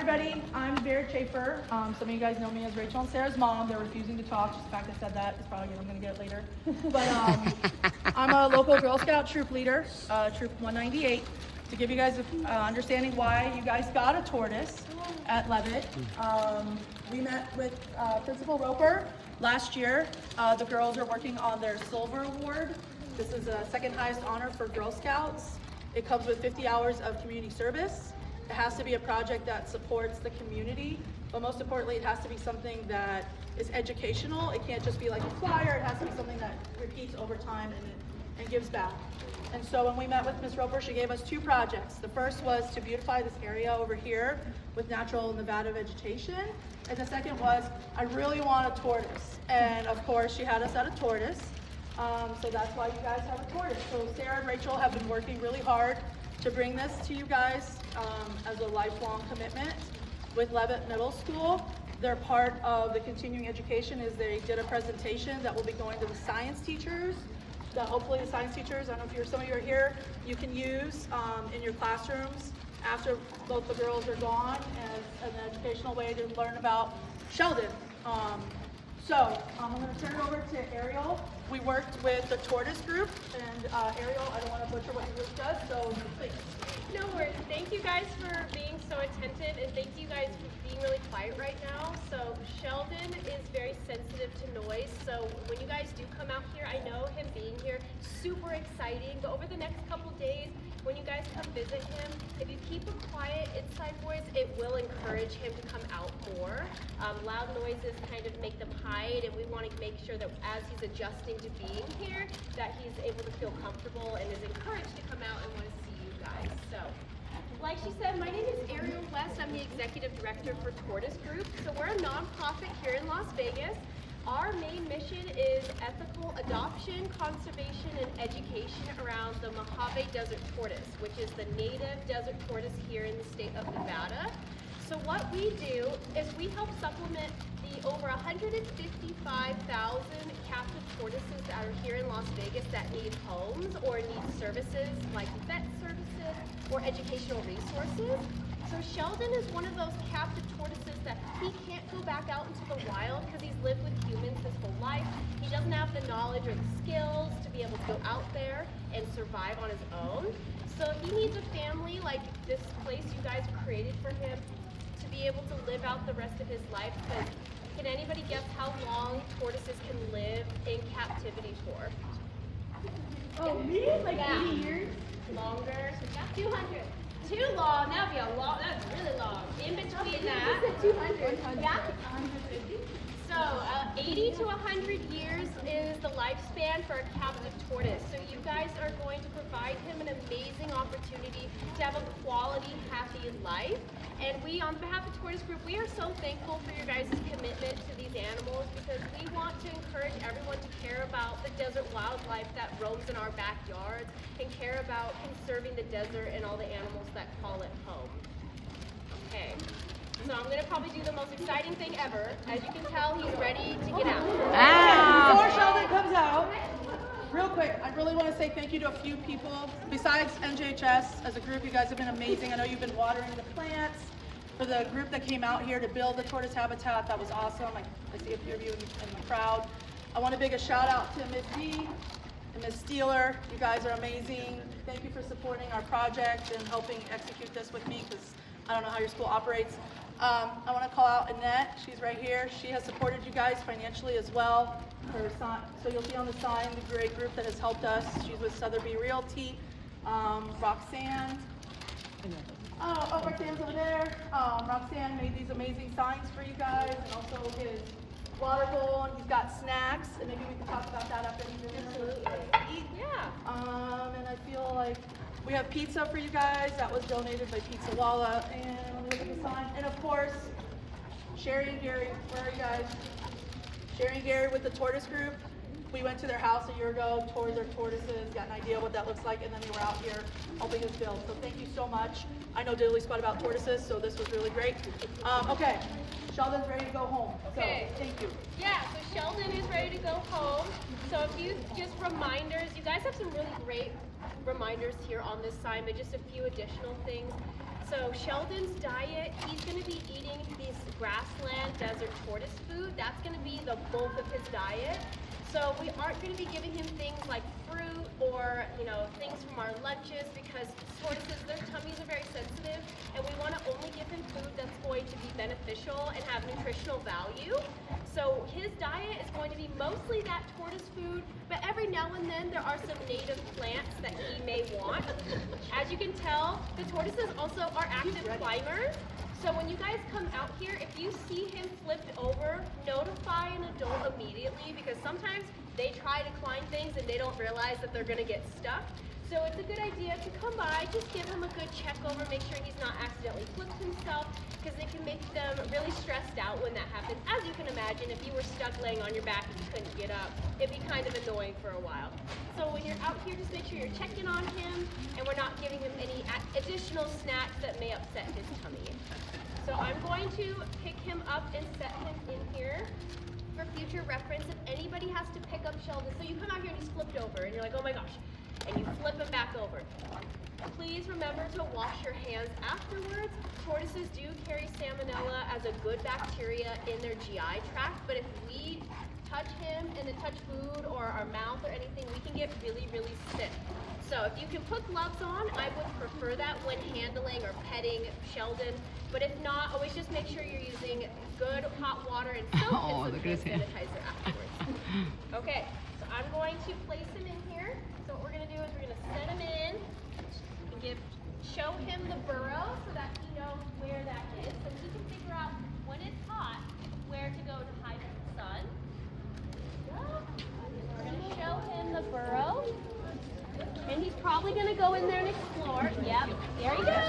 everybody. I'm Vera Chafer. Some of you guys know me as Rachel and Sarah's mom. They're refusing to talk. Just the fact I said that is probably I'm going to get it later. But I'm a local Girl Scout troop leader, Troop 198. To give you guys an understanding why you guys got a tortoise at Levitt, we met with Principal Roper last year. The girls are working on their Silver Award. This is the second highest honor for Girl Scouts. It comes with 50 hours of community service. It has to be a project that supports the community, but most importantly, it has to be something that is educational. It can't just be like a flyer. It has to be something that repeats over time and gives back. And so when we met with Ms. Roper, she gave us two projects. The first was to beautify this area over here with natural Nevada vegetation. And the second was, I really want a tortoise. And of course, she had us at a tortoise. So that's why you guys have a tortoise. So Sarah and Rachel have been working really hard to bring this to you guys as a lifelong commitment with Levitt Middle School. They're part of the continuing education is they did a presentation that will be going to the science teachers, that hopefully the science teachers, I don't know if some of you are here, you can use in your classrooms after both the girls are gone as an educational way to learn about SHELLdon. So I'm going to turn it over to Ariel. We worked with the tortoise group, and Ariel, I don't want to butcher what your group does, so please. No worries. Thank you guys for being so attentive, and thank you guys for being really quiet right now. So SHELLdon is very sensitive to noise, so when you guys do come out here, I know him being here, super exciting, but over the next couple days, when you guys come visit him, if you keep a quiet inside voice, it will encourage him to come out more. Loud noises kind of make them hide, and we want to make sure that as he's adjusting to being here, that he's able to feel comfortable and is encouraged to come out and want to see you guys. So, like she said, my name is Ariel West. I'm the executive director for Tortoise Group. So we're a nonprofit here in Las Vegas. Our main mission is ethical adoption, conservation, and education around the Mojave Desert Tortoise, which is the native desert tortoise here in the state of Nevada. So what we do is we help supplement the over 155,000 captive tortoises that are here in Las Vegas that need homes or need services like vet services or educational resources. So SHELLdon is one of those captive tortoises that he can't go back out into the wild because he's lived with humans his whole life. He doesn't have the knowledge or the skills to be able to go out there and survive on his own. So he needs a family like this place you guys created for him to be able to live out the rest of his life. Because can anybody guess how long tortoises can live in captivity for? Oh, me? Like 80 years? Longer? 200. Too long. That'd be a long. That's really long. In between that, 200. yeah, 150. So 80 to 100 years is the lifespan for a captive tortoise. So you guys are going to provide him an amazing opportunity to have a quality, happy life. And we, on behalf of Tortoise Group, we are so thankful for your guys' commitment to these animals because we want to encourage everyone to care about the desert wildlife that roams in our backyards and care about conserving the desert and all the animals that call it home. Okay. So I'm going to probably do the most exciting thing ever. As you can tell, he's ready to get out. Before SHELLdon comes out, real quick, I really want to say thank you to a few people. Besides NJHS, as a group, you guys have been amazing. I know you've been watering the plants. For the group that came out here to build the tortoise habitat, that was awesome. I see a few of you in the crowd. I want to big a shout out to Ms. D and Ms. Steeler. You guys are amazing. Thank you for supporting our project and helping execute this with me because I don't know how your school operates. I want to call out Annette. She's right here. She has supported you guys financially as well. So you'll see on the sign the great group that has helped us. She's with Sotheby Realty. Roxanne. Roxanne's over there. Roxanne made these amazing signs for you guys, and also his water bowl, and he's got snacks, and maybe we can talk about that after he eat. Yeah. And I feel like we have pizza for you guys. That was donated by Pizza Walla, and let me look at the sign. And of course, Sherry and Gary. Where are you guys? Sherry and Gary with the Tortoise Group. We went to their house a year ago, toured their tortoises, got an idea what that looks like, and then we were out here helping us build. So thank you so much. I know diddly squat about tortoises, so this was really great. Okay, SHELLdon's ready to go home. Okay. So thank you. Yeah, so SHELLdon is ready to go home. So a few just reminders. You guys have some really great reminders here on this sign, but just a few additional things. So SHELLdon's diet, he's going to be eating these grassland desert tortoise food. That's going to be the bulk of his diet. So we aren't going to be giving him things like fruit or, things from our lunches, because tortoises, their tummies are very sensitive, and we want to only give him food that's going to be beneficial and have nutritional value. So his diet is going to be mostly that tortoise food, but every now and then there are some native plants that he may want. As you can tell, the tortoises also are active climbers. So when you guys come out here, if you see him flipped over, notify an adult immediately, because sometimes they try to climb things and they don't realize that they're gonna get stuck. So it's a good idea to come by, just give him a good check over, make sure he's not accidentally flipped himself, because it can make them really stressed out when that happens. As you can imagine, if you were stuck laying on your back and you couldn't get up, it'd be kind of annoying for a while. So when you're out here, just make sure you're checking on him, and we're not giving him any additional snacks that may upset his tummy. So I'm going to pick him up and set him in here for future reference. If anybody has to pick up SHELLdon, so you come out here and he's flipped over, and you're like, oh my gosh, and you flip him back over. Please remember to wash your hands afterwards. Tortoises do carry salmonella as a good bacteria in their GI tract, but if we touch him and then touch food or our mouth or anything, we can get really, really sick. So if you can put gloves on, I would prefer that when handling or petting SHELLdon. But if not, always just make sure you're using good hot water and soap and some hand sanitizer afterwards. Okay, so I'm going to place him in here. So what we're going to do is we're going to set him in and show him the burrow so that he knows where that is, so he can figure out when it's hot where to go to hide from the sun. We're going to show him the burrow, and he's probably going to go in there and explore. Yep, there he goes.